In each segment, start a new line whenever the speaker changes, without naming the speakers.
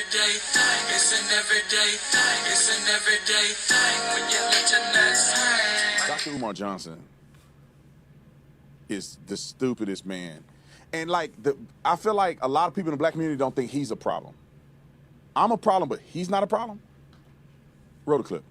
everyday thing. It's an everyday thing. It's an everyday thing when you let your nuts hang.
Dr. Umar Johnson is the stupidest man. And like, I feel like a lot of people in the black community don't think he's a problem. I'm a problem, but he's not a problem. Roll the clip.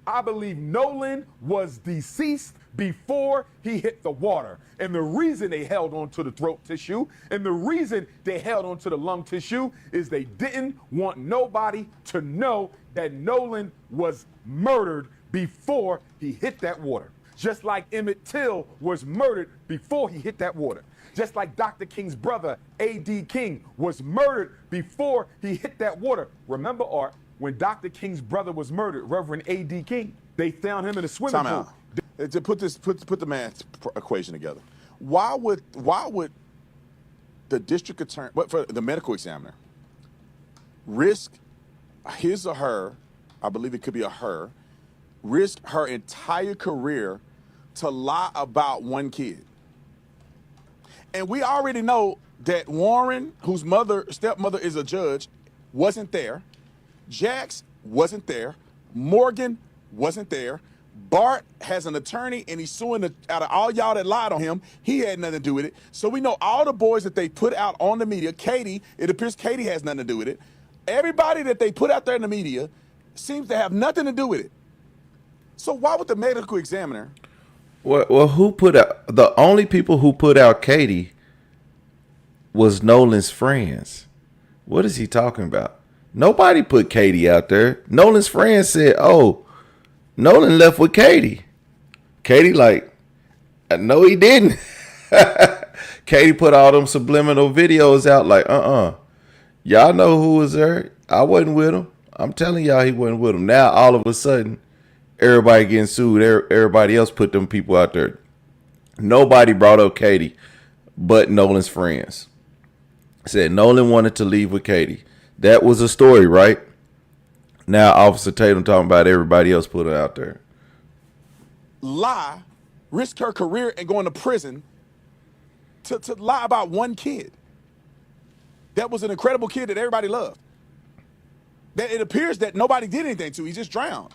I believe Nolan was deceased before he hit the water. And the reason they held on to the throat tissue and the reason they held on to the lung tissue is they didn't want nobody to know that Nolan was murdered before he hit that water. Just like Emmett Till was murdered before he hit that water. Just like Dr. King's brother, A.D. King, was murdered before he hit that water. Remember, Art, when Dr. King's brother was murdered, Reverend A.D. King, they found him in a swimming pool.
To put the math equation together, why would the district attorney, for the medical examiner, risk his or her, I believe it could be a her, risk her entire career to lie about one kid? And we already know that Warren, whose stepmother is a judge, wasn't there. Jax wasn't there. Morgan wasn't there. Bart has an attorney and he's suing out of all y'all that lied on him. He had nothing to do with it. So we know all the boys that they put out on the media. Katie, it appears Katie has nothing to do with it. Everybody that they put out there in the media seems to have nothing to do with it. So why would the medical examiner?
Well, who put out, the only people who put out Katie was Nolan's friends. What is he talking about? Nobody put Katie out there. Nolan's friends said, oh, Nolan left with Katie. Katie like, no, he didn't. Katie put all them subliminal videos out like, y'all know who was there. I wasn't with him. I'm telling y'all he wasn't with him. Now, all of a sudden, everybody getting sued. Everybody else put them people out there. Nobody brought up Katie but Nolan's friends. Said Nolan wanted to leave with Katie. That was a story, right? Now Officer Tatum talking about everybody else put it out there.
Lie, risk her career and going to prison to lie about one kid. That was an incredible kid that everybody loved. That it appears that nobody did anything to. He just drowned.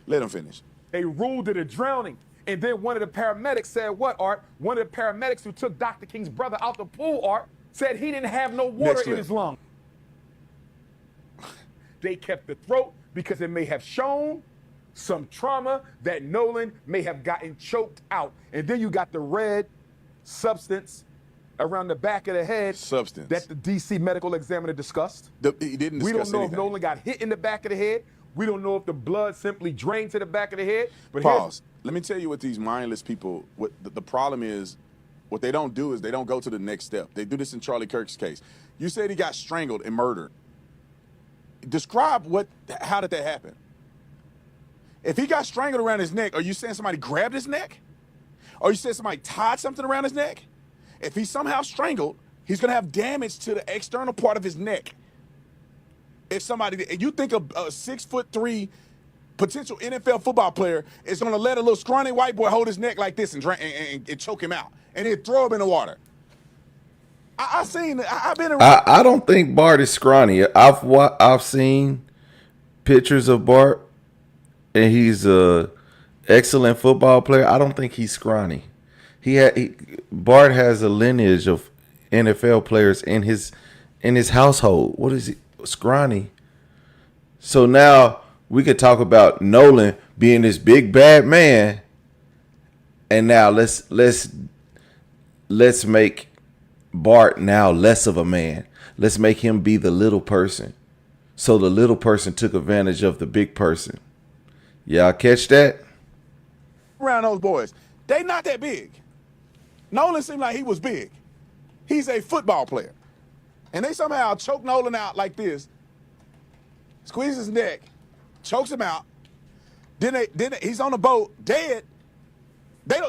Let him finish.
They ruled it a drowning. And then one of the paramedics said what, Art? One of the paramedics who took Dr. King's brother out the pool, Art, said he didn't have no water in his lung. They kept the throat because it may have shown some trauma that Nolan may have gotten choked out. And then you got the red substance around the back of the head that the D.C. medical examiner discussed.
He didn't discuss
We don't know
anything.
if Nolan got hit in the back of the head. We don't know if the blood simply drained to the back of the head. But
pause. Let me tell you what these mindless people, what the problem is, what they don't do is they don't go to the next step. They do this in Charlie Kirk's case. You said he got strangled and murdered. Describe how did that happen? If he got strangled around his neck, are you saying somebody grabbed his neck? Or you saying somebody tied something around his neck? If he's somehow strangled, he's going to have damage to the external part of his neck. If somebody, you think a 6'3" potential NFL football player is going to let a little scrawny white boy hold his neck like this and choke him out and then throw him in the water. I've been around.
I don't think Bart is scrawny. I've seen pictures of Bart, and he's a excellent football player. I don't think he's scrawny. Bart has a lineage of NFL players in his household. What is he? Scrawny. So now we could talk about Nolan being this big bad man, and now let's make Bart now less of a man. Let's make him be the little person. So the little person took advantage of the big person. Y'all catch that?
Around those boys, they not that big. Nolan seemed like he was big. He's a football player. And they somehow choke Nolan out like this, squeeze his neck, chokes him out. Then he's on the boat, dead.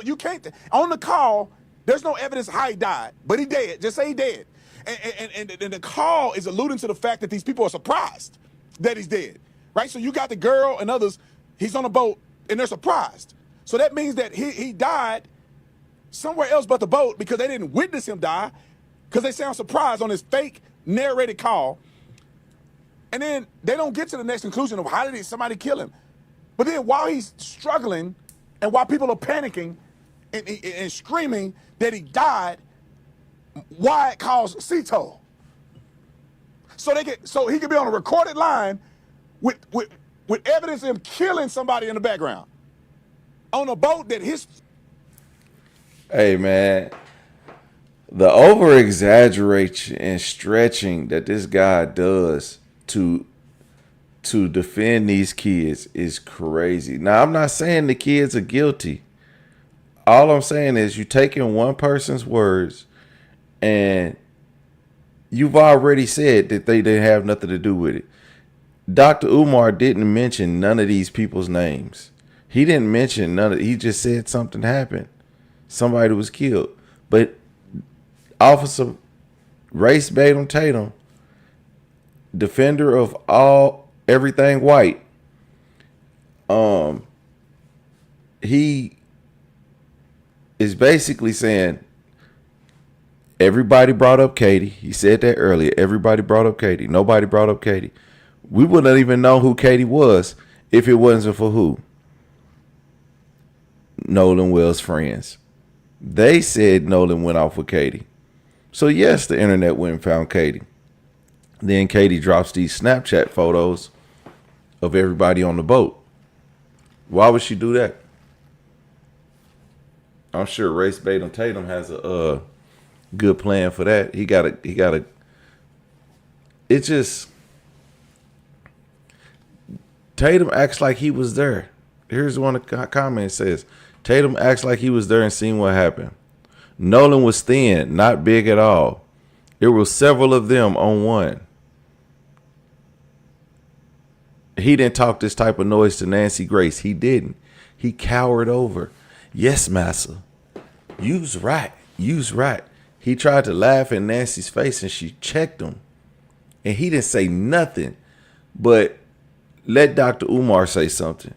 You can't, on the call, there's no evidence how he died, but he dead. Just say he dead. And the call is alluding to the fact that these people are surprised that he's dead, right? So you got the girl and others, he's on the boat, and they're surprised. So that means that he died somewhere else but the boat because they didn't witness him die because they sound surprised on his fake narrated call, and then they don't get to the next conclusion of how did somebody kill him. But then while he's struggling and while people are panicking and screaming that he died, Wyatt calls Cito. So he can be on a recorded line with evidence of him killing somebody in the background on a boat that his.
Hey man, the over exaggeration and stretching that this guy does to defend these kids is crazy. Now I'm not saying the kids are guilty. All I'm saying is you taking one person's words and you've already said that they didn't have nothing to do with it. Dr. Umar didn't mention none of these people's names. He didn't mention he just said something happened. Somebody was killed. But Officer Race Tatum, defender of everything white, he is basically saying everybody brought up Katie. He said that earlier. Everybody brought up Katie. Nobody brought up Katie. We wouldn't even know who Katie was if it wasn't for who? Nolan Wells' friends. They said Nolan went off with Katie. So yes, the internet went and found Katie. Then Katie drops these Snapchat photos of everybody on the boat. Why would she do that? I'm sure Race Tatum has a good plan for that. He got a. It just. Tatum acts like he was there. Here's one of the comments says, Tatum acts like he was there and seen what happened. Nolan was thin, not big at all. There were several of them on one. He didn't talk this type of noise to Nancy Grace. He didn't. He cowered over. Yes, massa. You's right. You's right. He tried to laugh in Nancy's face and she checked him. And he didn't say nothing. But let Dr. Umar say something.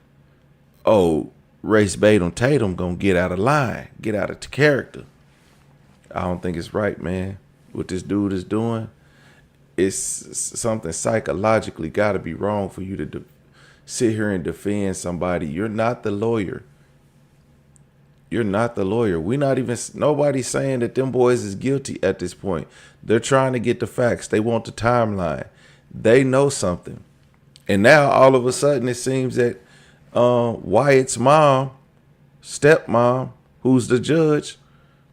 Oh, Race Tatum gonna get out of line. Get out of character. I don't think it's right, man. What this dude is doing. It's something psychologically got to be wrong for you to sit here and defend somebody. You're not the lawyer. You're not the lawyer. Nobody's saying that them boys is guilty at this point. They're trying to get the facts. They want the timeline. They know something. And now all of a sudden it seems that Wyatt's mom, stepmom, who's the judge,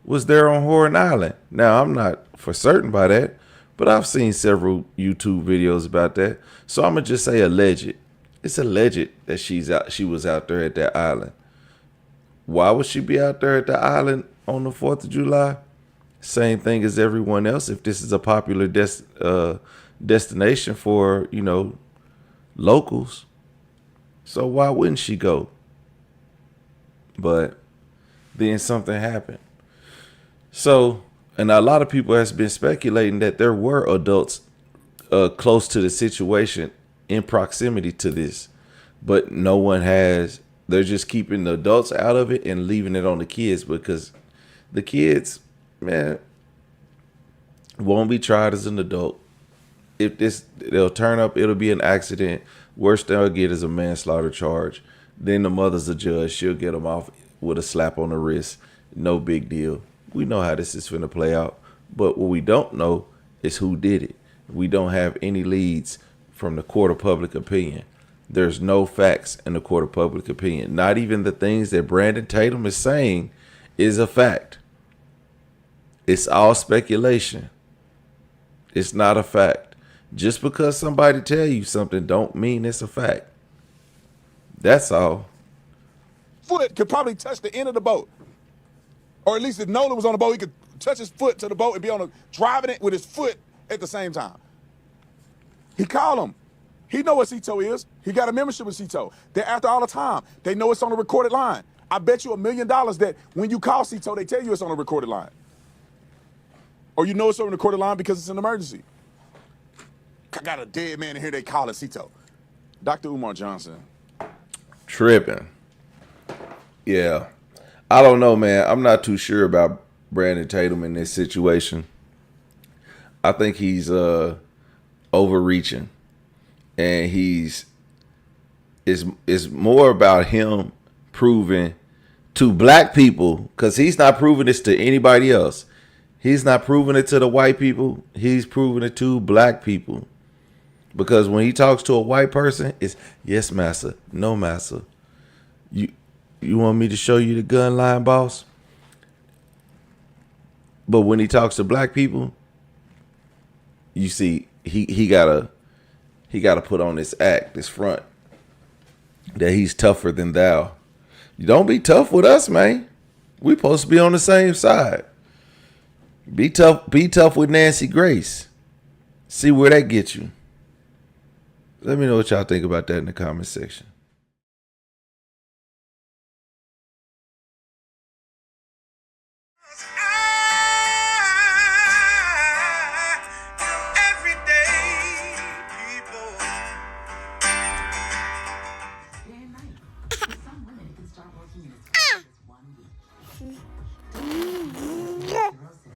was there on Horn Island. Now I'm not for certain by that, but I've seen several YouTube videos about that. So I'm gonna just say alleged. It's alleged that she was out there at that island. Why would she be out there at the island on the 4th of July? Same thing as everyone else. If this is a popular destination for, locals. So why wouldn't she go? But then something happened. So, and a lot of people has been speculating that there were adults close to the situation in proximity to this, but no one has. They're just keeping the adults out of it and leaving it on the kids because the kids, man, won't be tried as an adult. They'll turn up, it'll be an accident. Worst they'll get is a manslaughter charge. Then the mother's a judge. She'll get them off with a slap on the wrist. No big deal. We know how this is finna play out. But what we don't know is who did it. We don't have any leads from the court of public opinion. There's no facts in the court of public opinion. Not even the things that Brandon Tatum is saying is a fact. It's all speculation. It's not a fact. Just because somebody tell you something don't mean it's a fact. That's all.
Foot could probably touch the end of the boat. Or at least if Nolan was on the boat, he could touch his foot to the boat and be driving it with his foot at the same time. He called him. He know what Cito is. He got a membership with Cito. They're after all the time. They know it's on a recorded line. I bet you $1 million that when you call Cito, they tell you it's on a recorded line. Or you know it's on a recorded line because it's an emergency. I got a dead man in here, they call it Cito. Dr. Umar Johnson.
Tripping. Yeah. I don't know, man. I'm not too sure about Brandon Tatum in this situation. I think he's overreaching, and it's more about him proving to black people, because he's not proving this to anybody else. He's not proving it to the white people. He's proving it to black people. Because when he talks to a white person, it's yes, massa, no, massa. You want me to show you the gun line, boss? But when he talks to black people, you see he gotta put on this act, this front, that he's tougher than thou. You don't be tough with us, man. We supposed to be on the same side. Be tough with Nancy Grace. See where that gets you. Let me know what y'all think about that in the comment section.
Everyday people.
Day and night. For some women, it can start working in as quick as 1 week.